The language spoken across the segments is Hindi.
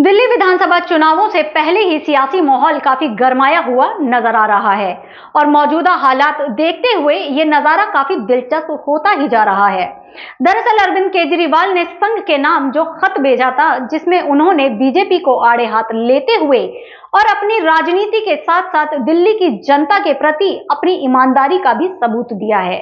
दिल्ली विधानसभा चुनावों से पहले ही सियासी माहौल काफी गरमाया हुआ नजर आ रहा है और मौजूदा हालात देखते हुए ये नजारा काफी दिलचस्प होता ही जा रहा है। दरअसल अरविंद केजरीवाल ने संघ के नाम जो खत भेजा था, जिसमें उन्होंने बीजेपी को आड़े हाथ लेते हुए और अपनी राजनीति के साथ साथ दिल्ली की जनता के प्रति अपनी ईमानदारी का भी सबूत दिया है।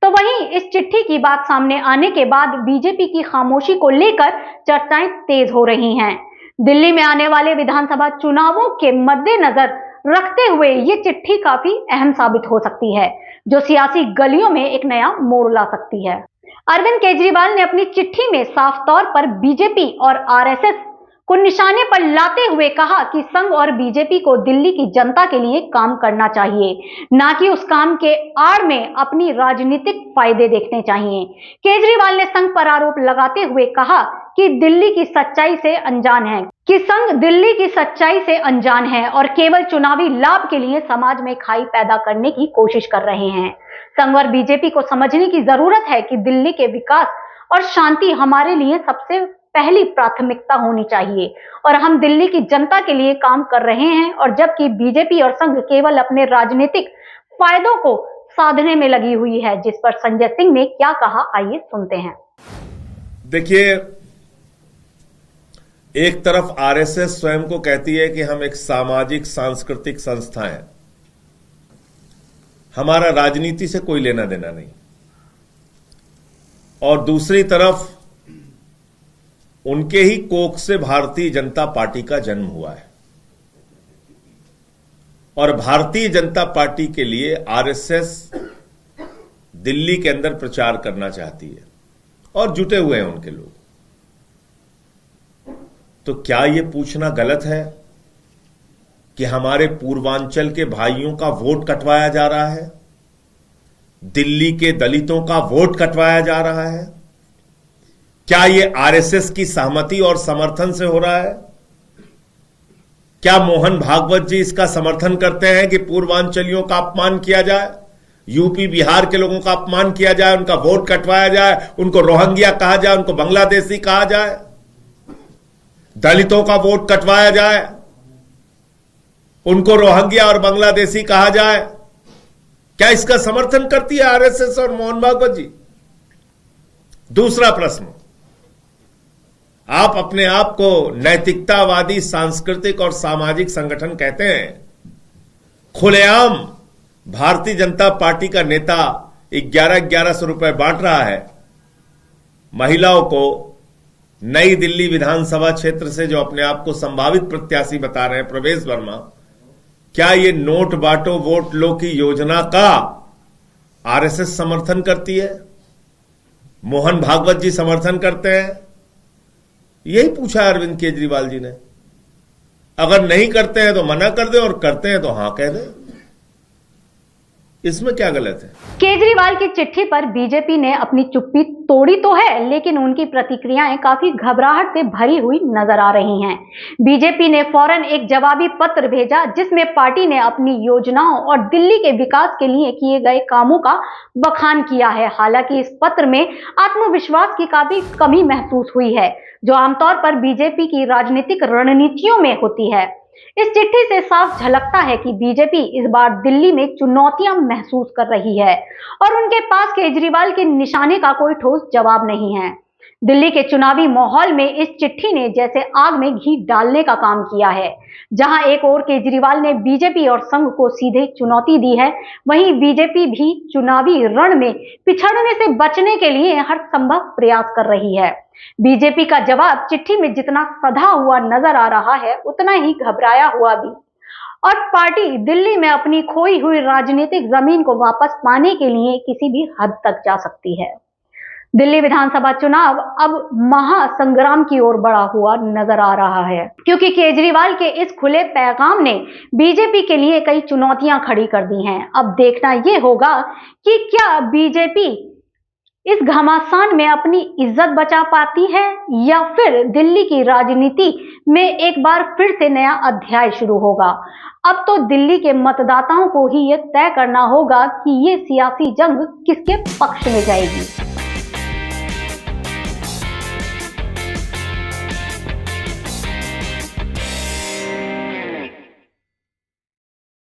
तो वहीं इस चिट्ठी की बात सामने आने के बाद बीजेपी की खामोशी को लेकर चर्चाएं तेज हो रही हैं। दिल्ली में आने वाले विधानसभा चुनावों के मद्देनजर रखते हुए ये चिट्ठी काफी अहम साबित हो सकती है, जो सियासी गलियों में एक नया मोड़ ला सकती है। अरविंद केजरीवाल ने अपनी चिट्ठी में साफ तौर पर बीजेपी और आरएसएस को निशाने पर लाते हुए कहा कि संघ और बीजेपी को दिल्ली की जनता के लिए काम करना चाहिए, ना कि उस काम के आड़ में अपनी राजनीतिक फायदे देखने चाहिए। केजरीवाल ने संघ पर आरोप लगाते हुए कहा कि दिल्ली की सच्चाई से अनजान है संघ दिल्ली की सच्चाई से अनजान है और केवल चुनावी लाभ के लिए समाज में खाई पैदा करने की कोशिश कर रहे हैं। संघ और बीजेपी को समझने की जरूरत है कि दिल्ली के विकास और शांति हमारे लिए सबसे पहली प्राथमिकता होनी चाहिए और हम दिल्ली की जनता के लिए काम कर रहे हैं, और जबकि बीजेपी और संघ केवल अपने राजनीतिक फायदों को साधने में लगी हुई है। जिस पर संजय सिंह ने क्या कहा, आइए सुनते हैं। देखिए, एक तरफ आरएसएस स्वयं को कहती है कि हम एक सामाजिक सांस्कृतिक संस्था हैं, हमारा राजनीति से कोई लेना देना नहीं, और दूसरी तरफ उनके ही कोख से भारतीय जनता पार्टी का जन्म हुआ है और भारतीय जनता पार्टी के लिए आरएसएस दिल्ली के अंदर प्रचार करना चाहती है और जुटे हुए हैं उनके लोग। तो क्या यह पूछना गलत है कि हमारे पूर्वांचल के भाइयों का वोट कटवाया जा रहा है, दिल्ली के दलितों का वोट कटवाया जा रहा है? क्या यह आरएसएस की सहमति और समर्थन से हो रहा है? क्या मोहन भागवत जी इसका समर्थन करते हैं कि पूर्वांचलियों का अपमान किया जाए, यूपी बिहार के लोगों का अपमान किया जाए, उनका वोट कटवाया जाए, उनको रोहिंग्या कहा जाए, उनको बांग्लादेशी कहा जाए, दलितों का वोट कटवाया जाए, उनको रोहिंग्या और बांग्लादेशी कहा जाए? क्या इसका समर्थन करती है आरएसएस और मोहन भागवत जी? दूसरा प्रश्न, आप अपने आप को नैतिकतावादी सांस्कृतिक और सामाजिक संगठन कहते हैं, खुलेआम भारतीय जनता पार्टी का नेता 1100 रुपए बांट रहा है महिलाओं को नई दिल्ली विधानसभा क्षेत्र से, जो अपने आप को संभावित प्रत्याशी बता रहे हैं प्रवेश वर्मा। क्या ये नोट बांटो वोट लो की योजना का आरएसएस समर्थन करती है, मोहन भागवत जी समर्थन करते हैं? यही पूछा अरविंद केजरीवाल जी ने। अगर नहीं करते हैं तो मना कर दे और करते हैं तो हां कह दे, इसमें क्या गलत है? केजरीवाल की चिट्ठी पर बीजेपी ने अपनी चुप्पी तोड़ी तो है, लेकिन उनकी प्रतिक्रियाएं काफी घबराहट से भरी हुई नजर आ रही हैं। बीजेपी ने फौरन एक जवाबी पत्र भेजा, जिसमें पार्टी ने अपनी योजनाओं और दिल्ली के विकास के लिए किए गए कामों का बखान किया है। हालांकि इस पत्र में आत्मविश्वास की काफी कमी महसूस हुई है, जो आमतौर पर बीजेपी की राजनीतिक रणनीतियों में होती है। इस चिट्ठी से साफ झलकता है कि बीजेपी इस बार दिल्ली में चुनौतियां महसूस कर रही है और उनके पास केजरीवाल के निशाने का कोई ठोस जवाब नहीं है। दिल्ली के चुनावी माहौल में इस चिट्ठी ने जैसे आग में घी डालने का काम किया है। जहां एक ओर केजरीवाल ने बीजेपी और संघ को सीधे चुनौती दी है, वहीं बीजेपी भी चुनावी रण में पिछड़ने से बचने के लिए हर संभव प्रयास कर रही है। बीजेपी का जवाब चिट्ठी में जितना सधा हुआ नजर आ रहा है, उतना ही घबराया हुआ भी, और पार्टी दिल्ली में अपनी खोई हुई राजनीतिक जमीन को वापस पाने के लिए किसी भी हद तक जा सकती है। दिल्ली विधानसभा चुनाव अब महासंग्राम की ओर बढ़ा हुआ नजर आ रहा है, क्योंकि केजरीवाल के इस खुले पैगाम ने बीजेपी के लिए कई चुनौतियां खड़ी कर दी हैं। अब देखना यह होगा कि क्या बीजेपी इस घमासान में अपनी इज्जत बचा पाती है, या फिर दिल्ली की राजनीति में एक बार फिर से नया अध्याय शुरू होगा। अब तो दिल्ली के मतदाताओं को ही यह तय करना होगा कि ये सियासी जंग किसके पक्ष में जाएगी।